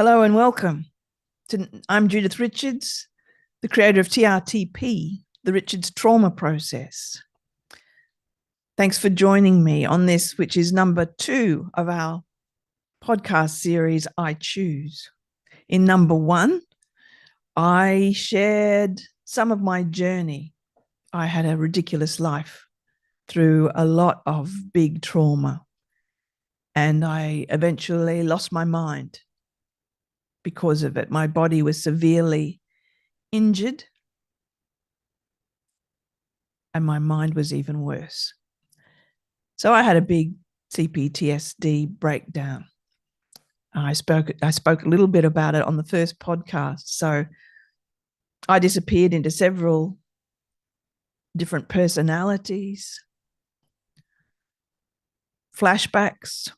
Hello and welcome. I'm Judith Richards, the creator of TRTP, the Richards Trauma Process. Thanks for joining me on this, which is number 2 of our podcast series, I Choose. In number 1, I shared some of my journey. I had a ridiculous life through a lot of big trauma, and I eventually lost my mind because of it. My body was severely injured and my mind was even worse. So I had a big CPTSD breakdown. I spoke a little bit about it on the first podcast. So I disappeared into several different personalities, flashbacks,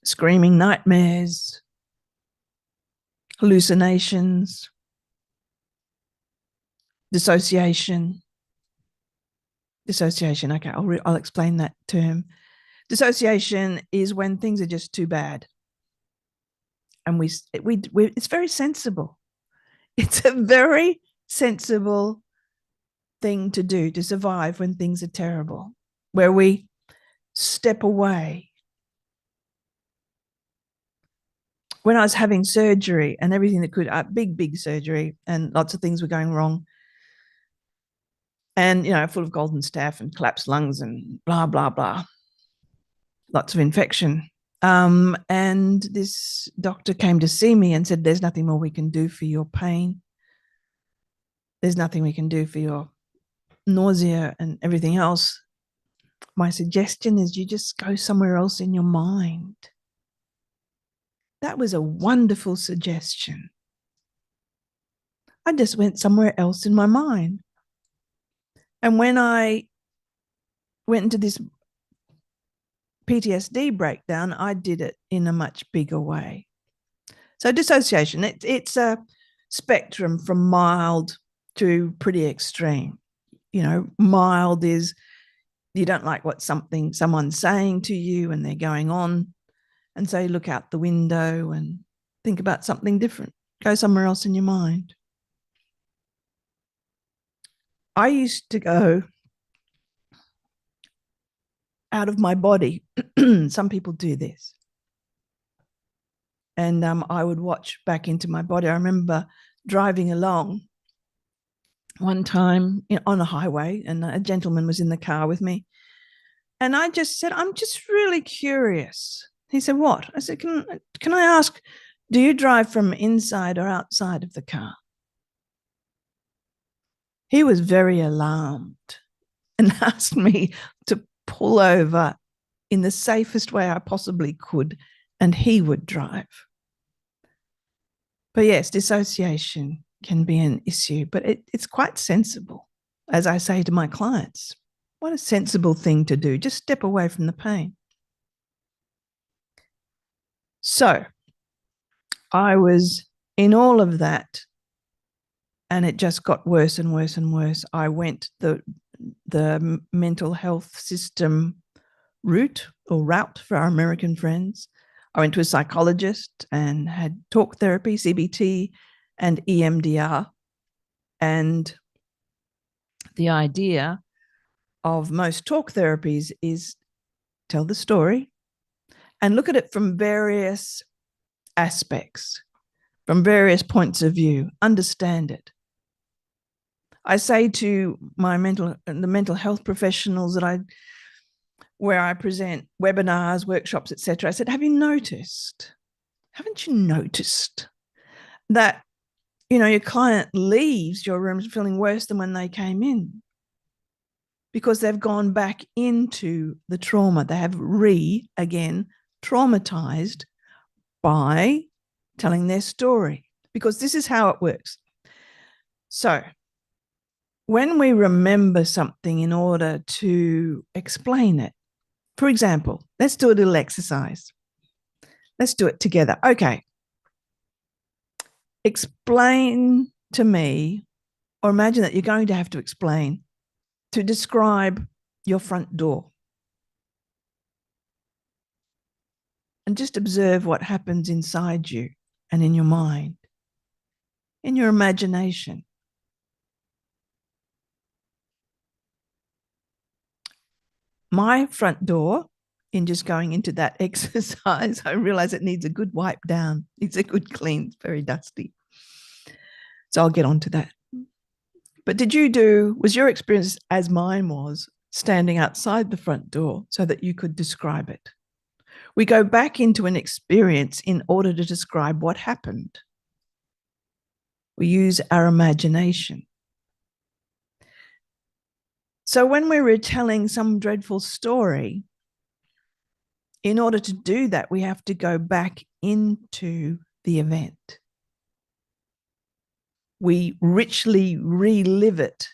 screaming nightmares, hallucinations, dissociation. Okay, I'll explain that term. Dissociation is when things are just too bad, and it's very sensible. It's a very sensible thing to do to survive when things are terrible, where we step away. When I was having surgery and everything that could, big surgery, and lots of things were going wrong, and, full of golden staph and collapsed lungs and blah, blah, blah, lots of infection. And this doctor came to see me and said, there's nothing more we can do for your pain. There's nothing we can do for your nausea and everything else. My suggestion is you just go somewhere else in your mind. That was a wonderful suggestion. I just went somewhere else in my mind. And when I went into this PTSD breakdown, I did it in a much bigger way. So dissociation, it's a spectrum from mild to pretty extreme. Mild is you don't like what someone's saying to you and they're going on, and so you look out the window and think about something different, go somewhere else in your mind. I used to go out of my body. Some people do this. And I would watch back into my body. I remember driving along one time on a highway, and a gentleman was in the car with me. And I just said, I'm just really curious. He said, what? I said, can I ask, do you drive from inside or outside of the car? He was very alarmed and asked me to pull over in the safest way I possibly could, and he would drive. But yes, dissociation can be an issue, but it's quite sensible. As I say to my clients, what a sensible thing to do. Just step away from the pain. So I was in all of that, and it just got worse and worse and worse. I went the mental health system route for our American friends. I went to a psychologist and had talk therapy, CBT, and EMDR. And the idea of most talk therapies is tell the story and look at it from various aspects, from various points of view, understand it. I say to the mental health professionals where I present webinars, workshops, etc., I said, haven't you noticed that, your client leaves your room feeling worse than when they came in? Because they've gone back into the trauma. They have again, traumatized by telling their story, because this is how it works. So when we remember something in order to explain it, for example, let's do a little exercise. Let's do it together. Okay. Explain to me, or imagine that you're going to have to explain, to describe your front door. and just observe what happens inside you and in your mind, in your imagination. My front door, in just going into that exercise, I realize it needs a good wipe down. It's a good clean. It's very dusty. So I'll get onto that. But was your experience as mine was, standing outside the front door so that you could describe it? We go back into an experience in order to describe what happened. We use our imagination. So when we're retelling some dreadful story, in order to do that, we have to go back into the event. We richly relive it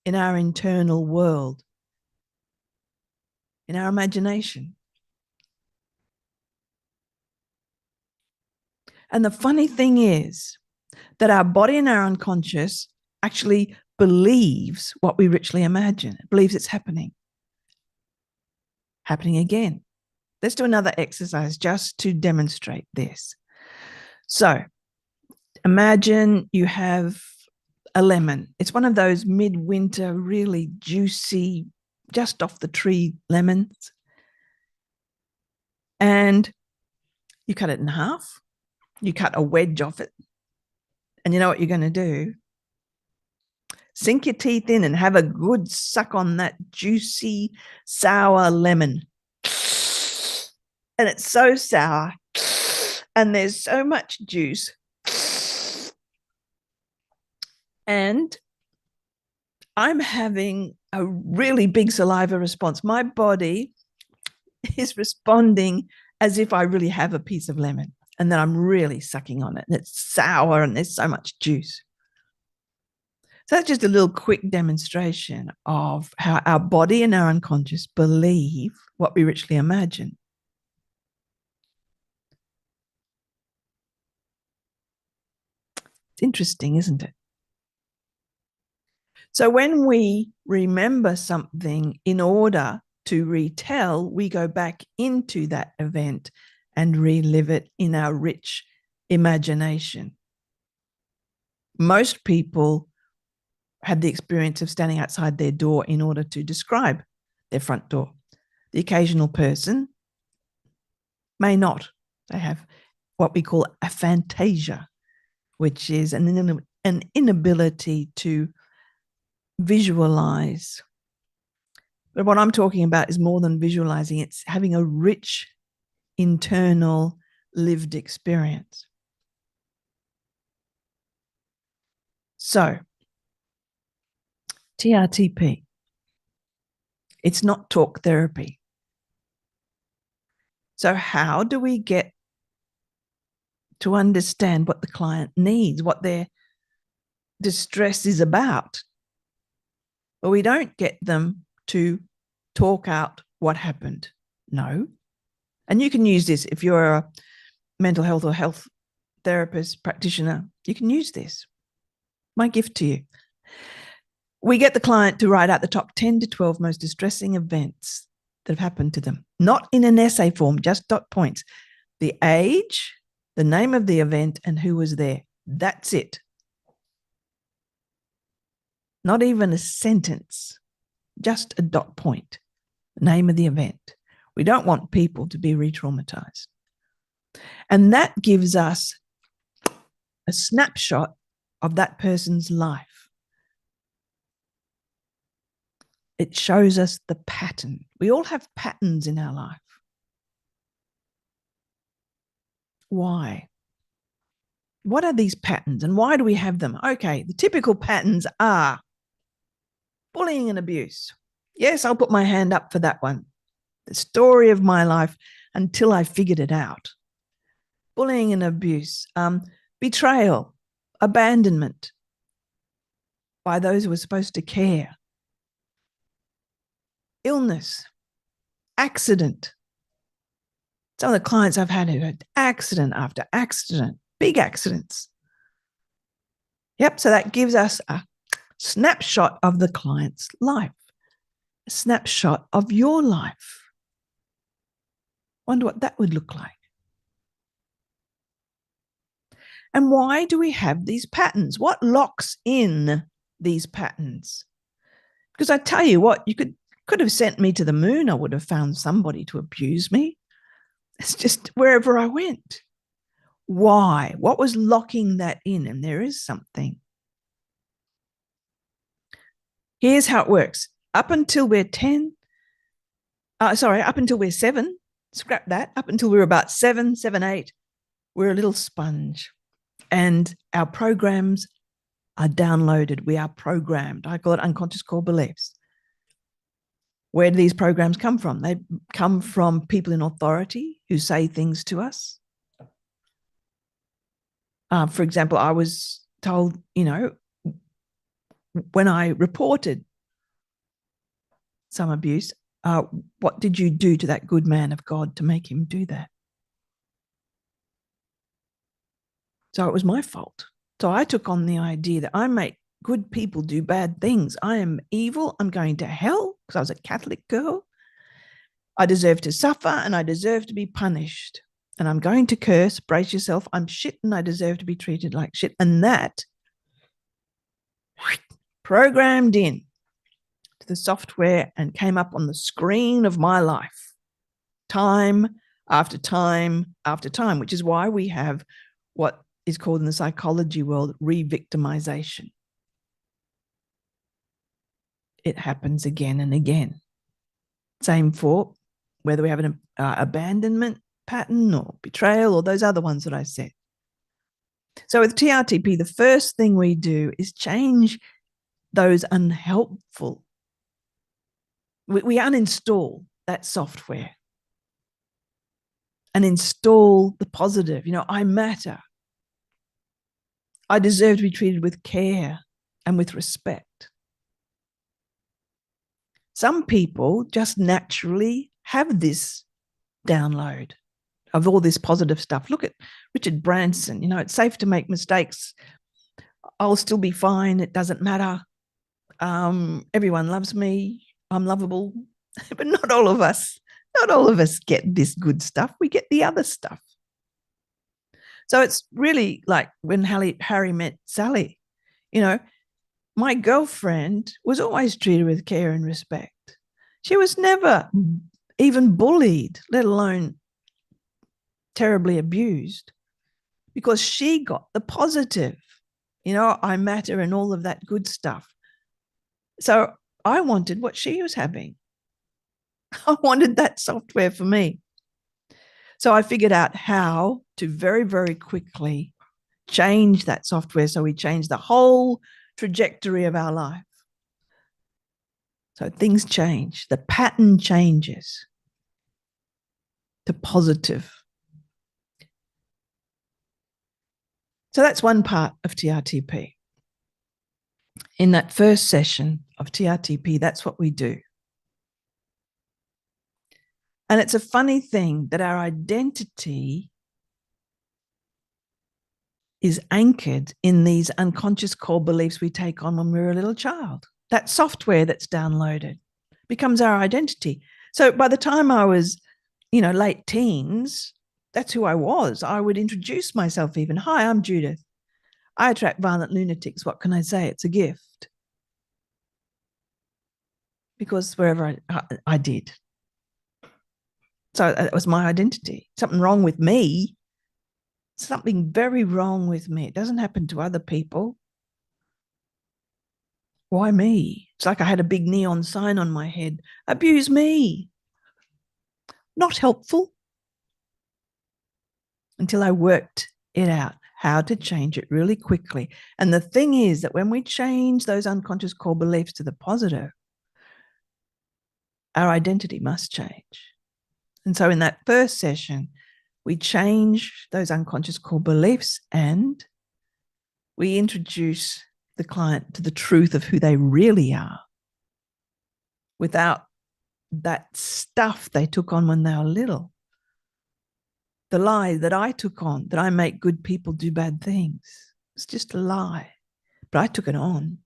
in our internal world, in our imagination. And the funny thing is that our body and our unconscious actually believes what we richly imagine. It believes it's happening. Happening again. Let's do another exercise just to demonstrate this. So imagine you have a lemon. It's one of those midwinter, really juicy, just off the tree lemons. And you cut it in half. You cut a wedge off it. And you know what you're going to do? Sink your teeth in and have a good suck on that juicy, sour lemon. And it's so sour. And there's so much juice. And I'm having a really big saliva response. My body is responding as if I really have a piece of lemon. And then I'm really sucking on it. And it's sour and there's so much juice. So that's just a little quick demonstration of how our body and our unconscious believe what we richly imagine. It's interesting, isn't it? So when we remember something in order to retell, we go back into that event and relive it in our rich imagination. Most people had the experience of standing outside their door in order to describe their front door. The occasional person may not. They have what we call aphantasia, which is an inability to visualize. But what I'm talking about is more than visualizing. It's having a rich internal lived experience. So, TRTP. It's not talk therapy. So how do we get to understand what the client needs, what their distress is about? Well, we don't get them to talk out what happened. No. And you can use this if you're a mental health or health therapist, practitioner, you can use this. My gift to you. We get the client to write out the top 10 to 12 most distressing events that have happened to them, not in an essay form, just dot points. The age, the name of the event, and who was there. That's it. Not even a sentence, just a dot point, the name of the event. We don't want people to be re-traumatized. And that gives us a snapshot of that person's life. It shows us the pattern. We all have patterns in our life. Why? What are these patterns and why do we have them? Okay, the typical patterns are bullying and abuse. Yes, I'll put my hand up for that one. The story of my life until I figured it out. Bullying and abuse, betrayal, abandonment by those who were supposed to care. Illness, accident. Some of the clients I've had who had accident after accident, big accidents. Yep, so that gives us a snapshot of the client's life, a snapshot of your life. Wonder what that would look like. And why do we have these patterns? What locks in these patterns? Because I tell you what, you could have sent me to the moon. I would have found somebody to abuse me. It's just wherever I went. Why? What was locking that in? And there is something. Here's how it works. Up until we're 7, scrap that. Up until we're about 7, 8, we're a little sponge. And our programs are downloaded. We are programmed. I call it unconscious core beliefs. Where do these programs come from? They come from people in authority who say things to us. For example, I was told, when I reported some abuse, what did you do to that good man of God to make him do that? So it was my fault. So I took on the idea that I make good people do bad things. I am evil. I'm going to hell because I was a Catholic girl. I deserve to suffer and I deserve to be punished. And I'm going to curse, brace yourself, I'm shit and I deserve to be treated like shit. And that programmed in to the software and came up on the screen of my life, time after time after time, which is why we have what is called in the psychology world re-victimization. It happens again and again. Same for whether we have an abandonment pattern or betrayal or those other ones that I said. So with TRTP, the first thing we do is change those unhelpful. We uninstall that software and install the positive. I matter. I deserve to be treated with care and with respect. Some people just naturally have this download of all this positive stuff. Look at Richard Branson. It's safe to make mistakes. I'll still be fine. It doesn't matter. Everyone loves me. I'm lovable. But not all of us get this good stuff. We get the other stuff. So it's really like when Harry met Sally. My girlfriend was always treated with care and respect. She was never even bullied, let alone terribly abused, because she got the positive. I matter and all of that good stuff. So I wanted what she was having. I wanted that software for me. So I figured out how to very, very quickly change that software. So we changed the whole trajectory of our life. So things change. The pattern changes to positive. So that's one part of TRTP. In that first session of TRTP, that's what we do. And it's a funny thing that our identity is anchored in these unconscious core beliefs we take on when we're a little child. That software that's downloaded becomes our identity. So by the time I was, late teens, that's who I was. I would introduce myself even. Hi, I'm Judith. I attract violent lunatics. What can I say? It's a gift. Because wherever I did. So that was my identity. Something wrong with me. Something very wrong with me. It doesn't happen to other people. Why me? It's like I had a big neon sign on my head. Abuse me. Not helpful. Until I worked it out, how to change it really quickly. And the thing is that when we change those unconscious core beliefs to the positive, our identity must change. And so in that first session, we change those unconscious core beliefs and we introduce the client to the truth of who they really are without that stuff they took on when they were little. The lie that I took on, that I make good people do bad things, it's just a lie, but I took it on.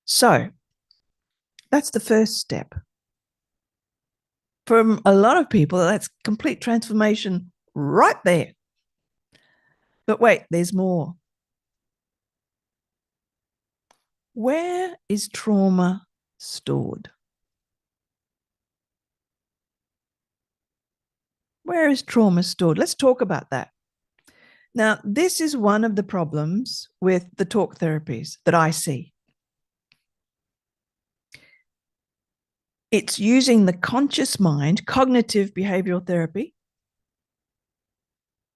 So that's the first step. For a lot of people, that's complete transformation right there. But wait, there's more. Where is trauma stored? Where is trauma stored? Let's talk about that. Now, this is one of the problems with the talk therapies that I see. It's using the conscious mind, cognitive behavioral therapy.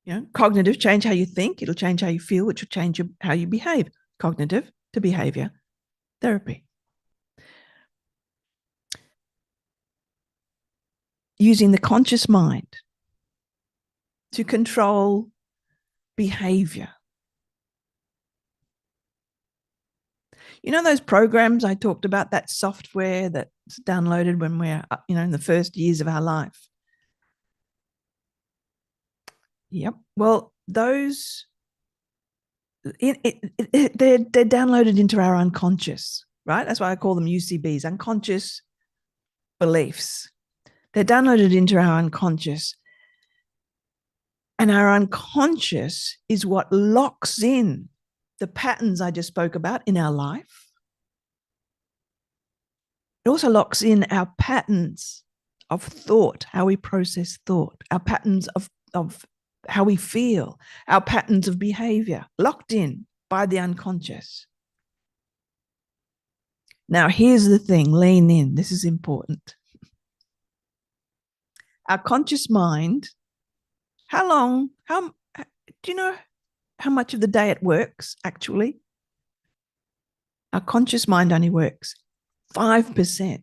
You know, cognitive, change how you think, it'll change how you feel, which will change how you behave. Cognitive to behavior therapy. Using the conscious mind to control behavior. You know those programs I talked about, that software that's downloaded when we're, in the first years of our life? Yep. Well, those, they're downloaded into our unconscious, right? That's why I call them UCBs, unconscious beliefs. They're downloaded into our unconscious. And our unconscious is what locks in the patterns I just spoke about in our life. It also locks in our patterns of thought, how we process thought, our patterns of how we feel, our patterns of behavior, locked in by the unconscious. Now, here's the thing, lean in. This is important. Our conscious mind, do you know how much of the day it works, actually? Our conscious mind only works 5%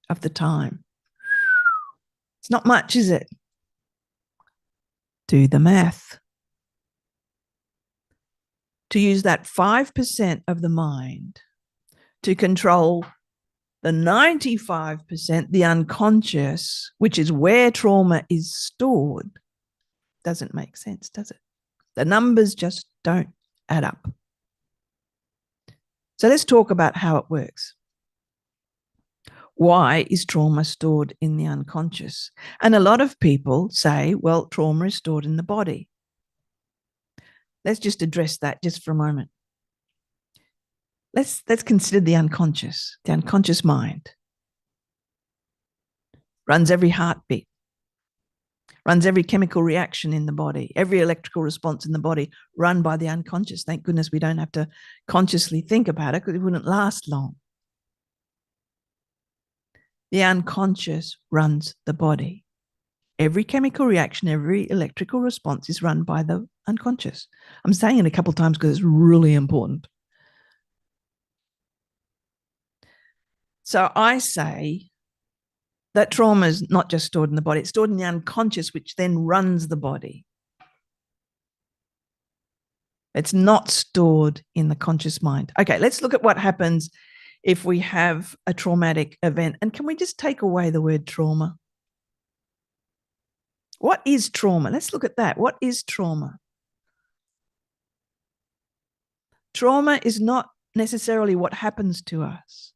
of the time. It's not much, is it? Do the math. To use that 5% of the mind to control the 95%, the unconscious, which is where trauma is stored, doesn't make sense, does it? The numbers just don't add up. So let's talk about how it works. Why is trauma stored in the unconscious? And a lot of people say, well, trauma is stored in the body. Let's just address that just for a moment. Let's consider the unconscious mind. Runs every heartbeat, runs every chemical reaction in the body, every electrical response in the body run by the unconscious. Thank goodness we don't have to consciously think about it because it wouldn't last long. The unconscious runs the body. Every chemical reaction, every electrical response is run by the unconscious. I'm saying it a couple of times because it's really important. So I say that trauma is not just stored in the body, it's stored in the unconscious, which then runs the body. It's not stored in the conscious mind. Okay, let's look at what happens if we have a traumatic event. And can we just take away the word trauma? What is trauma? Let's look at that. What is trauma? Trauma is not necessarily what happens to us,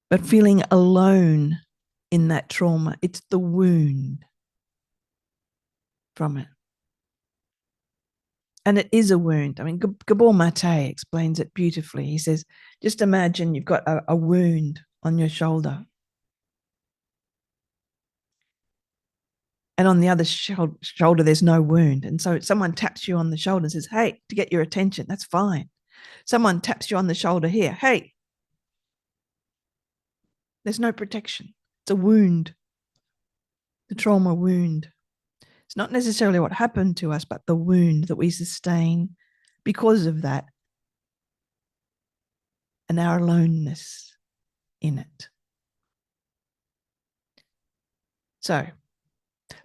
but feeling alone in that trauma. It's the wound from it. And it is a wound. I mean, Gabor Mate explains it beautifully. He says, just imagine you've got a wound on your shoulder. And on the other shoulder, there's no wound. And so someone taps you on the shoulder and says, hey, to get your attention, that's fine. Someone taps you on the shoulder here, hey, there's no protection. It's a wound, the trauma wound. It's not necessarily what happened to us, but the wound that we sustain because of that and our aloneness in it. So,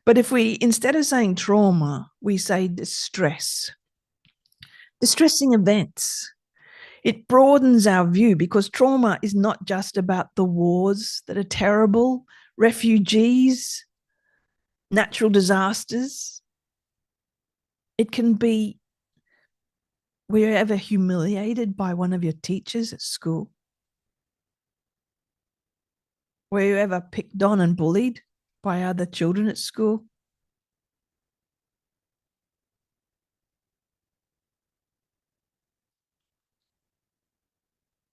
but if we, instead of saying trauma, we say distress, distressing events, it broadens our view because trauma is not just about the wars that are terrible, refugees, natural disasters. It can be, were you ever humiliated by one of your teachers at school? Were you ever picked on and bullied by other children at school?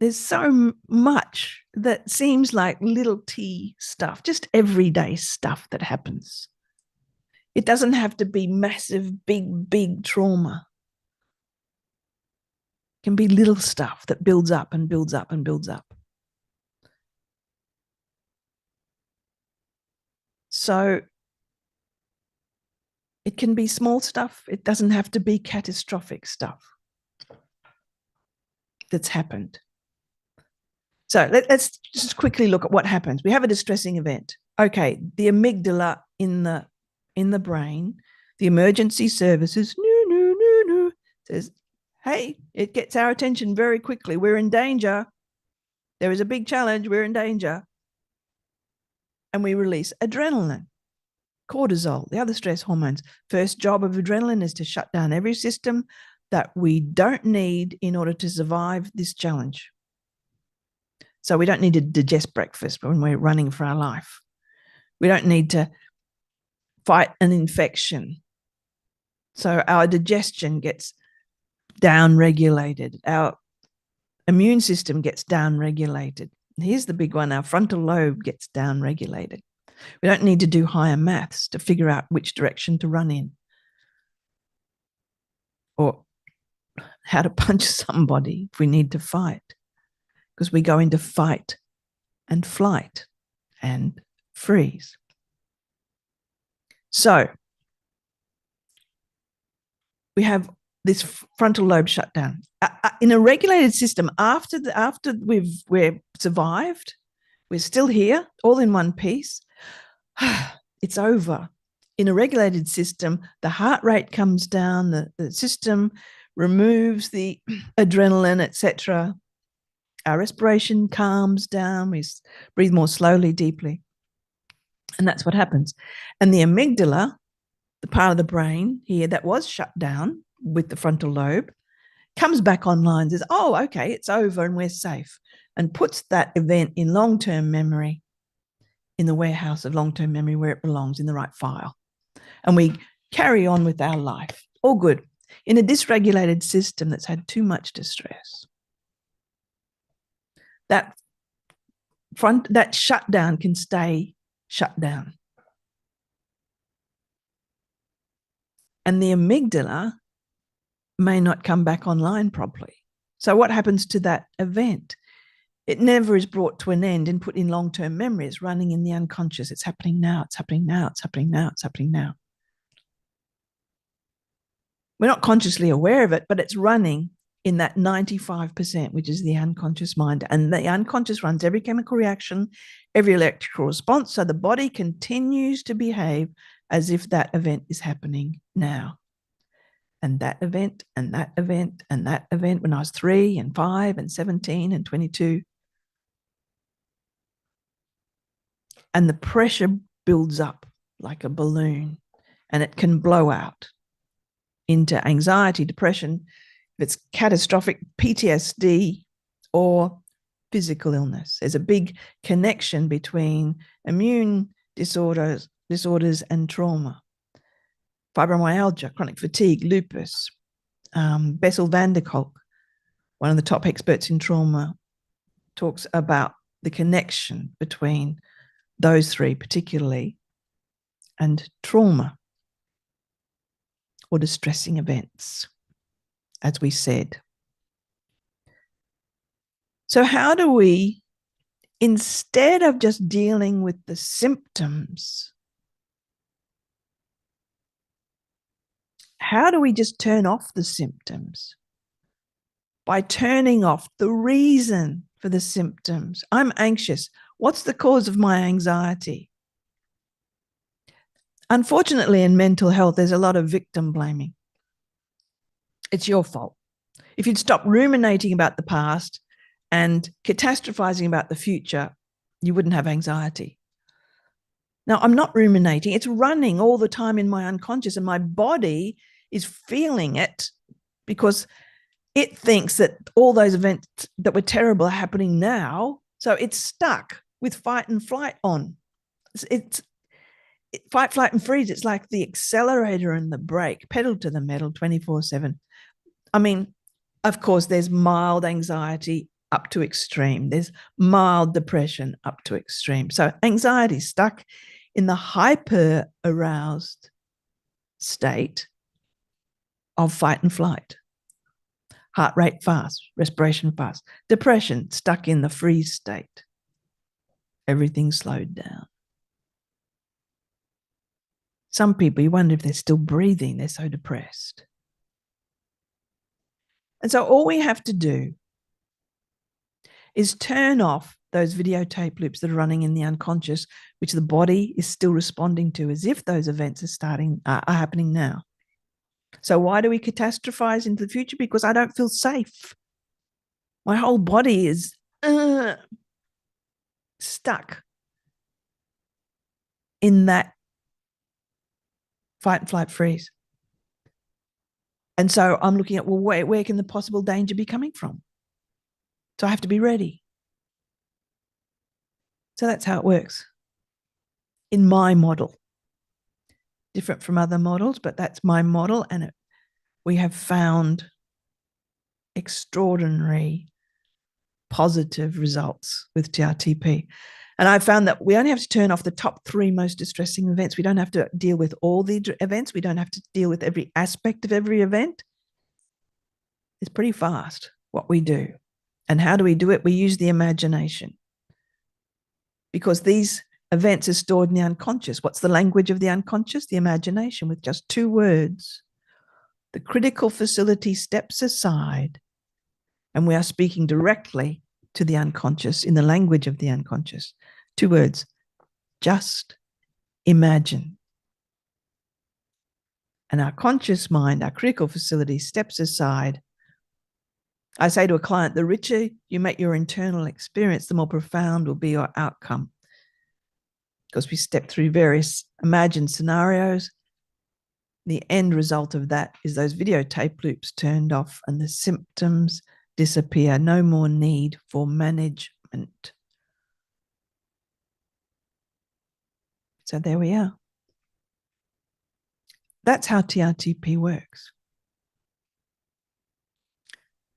There's so much that seems like little t stuff, just everyday stuff that happens. It doesn't have to be massive, big trauma. It can be little stuff that builds up and builds up and builds up. So it can be small stuff. It doesn't have to be catastrophic stuff that's happened. So let's just quickly look at what happens. We have a distressing event. Okay, the amygdala in the brain, the emergency services, says, hey, it gets our attention very quickly. We're in danger. There is a big challenge. We're in danger. And we release adrenaline, cortisol, the other stress hormones. First job of adrenaline is to shut down every system that we don't need in order to survive this challenge. So we don't need to digest breakfast when we're running for our life. We don't need to fight an infection. So our digestion gets down-regulated. Our immune system gets down-regulated. Here's the big one. Our frontal lobe gets down-regulated. We don't need to do higher maths to figure out which direction to run in or how to punch somebody if we need to fight, because we go into fight and flight and freeze. So we have this frontal lobe shut down. In a regulated system, after we've survived, we're still here, all in one piece, it's over. In a regulated system, the heart rate comes down, the system removes the adrenaline, etc. Our respiration calms down, we breathe more slowly, deeply. And that's what happens. And the amygdala, the part of the brain here that was shut down with the frontal lobe, comes back online, says, oh, okay, it's over and we're safe, and puts that event in long-term memory, in the warehouse of long-term memory where it belongs, in the right file. And we carry on with our life. All good. In a dysregulated system that's had too much distress, that shutdown can stay shut down. And the amygdala may not come back online properly. So what happens to that event? It never is brought to an end and put in long-term memory. It's running in the unconscious. It's happening now. It's happening now. It's happening now. It's happening now. We're not consciously aware of it, but it's running in that 95%, which is the unconscious mind. And the unconscious runs every chemical reaction, every electrical response. So the body continues to behave as if that event is happening now. And that event, and that event, and that event when I was 3 and 5 and 17 and 22. And the pressure builds up like a balloon, and it can blow out into anxiety, depression, if it's catastrophic, PTSD, or physical illness. There's a big connection between immune disorders and trauma. Fibromyalgia, chronic fatigue, lupus. Bessel van der Kolk, one of the top experts in trauma, talks about the connection between those three particularly and trauma or distressing events, as we said. So how do we, instead of just dealing with the symptoms, how do we just turn off the symptoms? By turning off the reason for the symptoms. I'm anxious. What's the cause of my anxiety? Unfortunately, in mental health, there's a lot of victim blaming. It's your fault. If you'd stop ruminating about the past and catastrophizing about the future, you wouldn't have anxiety. Now, I'm not ruminating. It's running all the time in my unconscious, and my body is feeling it because it thinks that all those events that were terrible are happening now. So it's stuck with fight and flight on. It's fight, flight, and freeze. It's like the accelerator and the brake, pedal to the metal 24/7. I mean, of course, there's mild anxiety up to extreme. There's mild depression up to extreme. So anxiety stuck in the hyper aroused state of fight and flight. Heart rate fast, respiration fast. Depression stuck in the freeze state. Everything slowed down. Some people, you wonder if they're still breathing. They're so depressed. And so all we have to do is turn off those videotape loops that are running in the unconscious, which the body is still responding to as if those events are happening now. So why do we catastrophize into the future? Because I don't feel safe. My whole body is stuck in that fight and flight freeze. And so I'm looking at, well, where can the possible danger be coming from? So I have to be ready. So that's how it works in my model. Different from other models, but that's my model. And we have found extraordinary positive results with TRTP. And I found that we only have to turn off the top 3 most distressing events. We don't have to deal with all the events. We don't have to deal with every aspect of every event. It's pretty fast what we do. And how do we do it? We use the imagination. Because these events are stored in the unconscious. What's the language of the unconscious? The imagination, with just 2 words. The critical facility steps aside, and we are speaking directly to the unconscious in the language of the unconscious. 2 words, just imagine. And our conscious mind, our critical facility, steps aside. I say to a client, the richer you make your internal experience, the more profound will be your outcome. Because we step through various imagined scenarios. The end result of that is those videotape loops turned off and the symptoms disappear. No more need for management. So there we are. That's how TRTP works.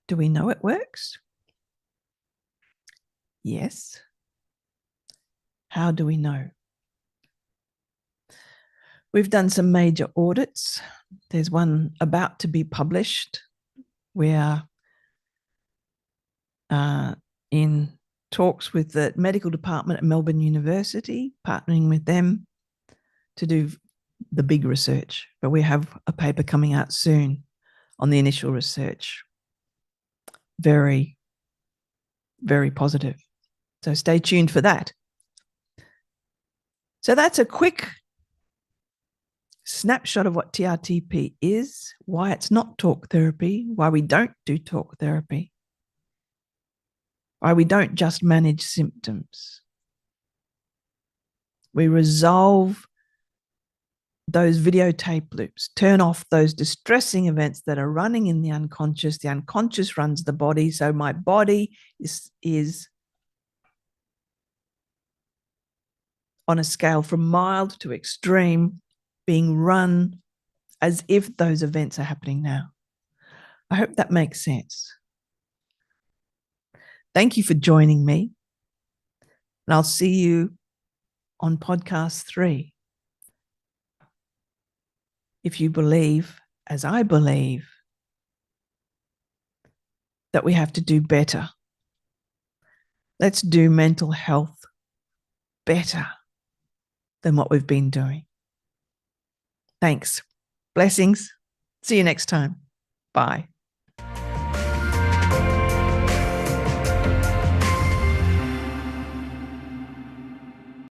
Do we know it works? Yes. How do we know? We've done some major audits. There's one about to be published. We are in talks with the medical department at Melbourne University, partnering with them to do the big research. But we have a paper coming out soon on the initial research. Very, very positive. So stay tuned for that. So that's a quick snapshot of what TRTP is, why it's not talk therapy, why we don't do talk therapy, why we don't just manage symptoms. We resolve those videotape loops, turn off those distressing events that are running in the unconscious. The unconscious runs the body. So my body is on a scale from mild to extreme, being run as if those events are happening now. I hope that makes sense. Thank you for joining me. And I'll see you on podcast 3. If you believe, as I believe, that we have to do better. Let's do mental health better than what we've been doing. Thanks. Blessings. See you next time. Bye.